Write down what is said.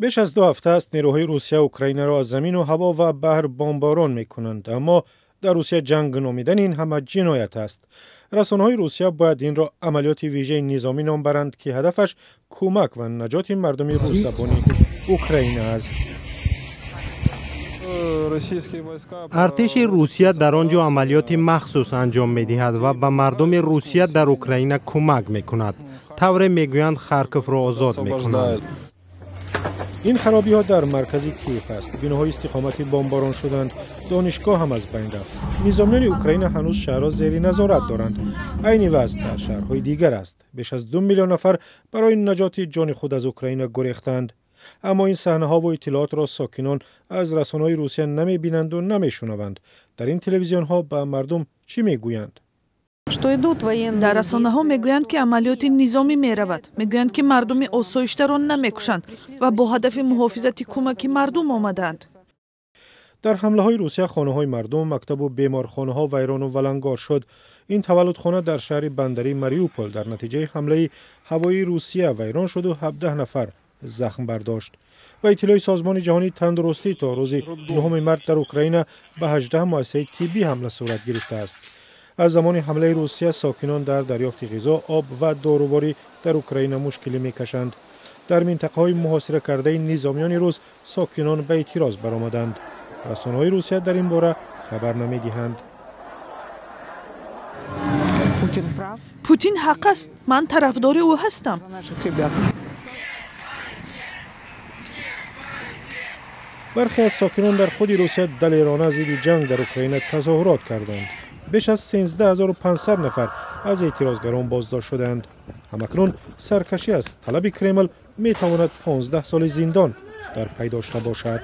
بیش از 2 هفته است نیروهای روسیه اوکراین را از زمین و هوا و بحر بمباران می‌کنند، اما در روسیه جنگ نامیدن این همه جنایت است. رسانه‌های روسیه باید این را عملیات ویژه نظامی نام برند که هدفش کمک و نجات مردم روس‌زبان اوکراین است. ارتش روسیه در آنجا عملیات مخصوص انجام می‌دهد و به مردم روسیه در اوکراین کمک می‌کند. طوری می‌گویند خارکوف را آزاد می‌کنند. این خرابی ها در مرکز کیف است. بناهای استقامتی بمباران شدند، دانشگاه هم از بین رفت. نظامیان اوکراین هنوز شهرها زیر نظارت دارند. عین وضع در شهرهای دیگر است. بیش از 2 میلیون نفر برای نجات جان خود از اوکراین گریختند. اما این صحنه ها و اطلاعات را ساکنان از رسانه‌های روسیه نمی‌بینند و نمی‌شنوند. در این تلویزیون ها به مردم چی می‌گویند؟ در رسانه ها میگویند که عملیات نظامی می رود. میگویند که مردم آسایشته را نمیکشند و با هدف محافظت کمک مردم آمدند. در حمله های روسیه خانه های مردم، مکتب و بیمارخانه ها ویران و ولنگار شد. این تولدخانه در شهر بندری ماریوپول در نتیجه حمله هوایی روسیه ویران شد و 17 نفر زخم برداشت. و اطلاع سازمان جهانی تندرستی تا روز 9 مارس در اوکراین به 18 مؤسسه طبی حمله صورت گرفته است. از زمان حمله روسیه ساکنان در دریافت غذا، آب و داروباری در اوکراین مشکلی می‌کشند. در منطقه‌های محاصره کرده نظامیان روس ساکنان به اعتراض برآمدند. رسانه‌های روسیه در این باره خبر نمی‌دهند. پوتین حق است. من طرفدار او هستم. برخی از ساکنان در خود روسیه دلیرانه ضد جنگ در اوکراین تظاهرات کردند. بیش از 13500 نفر از اعتراضگران بازداشت شدند. همکنون سرکشی از طلب کرمل می تواند 15 سال زندان در پی داشته باشد.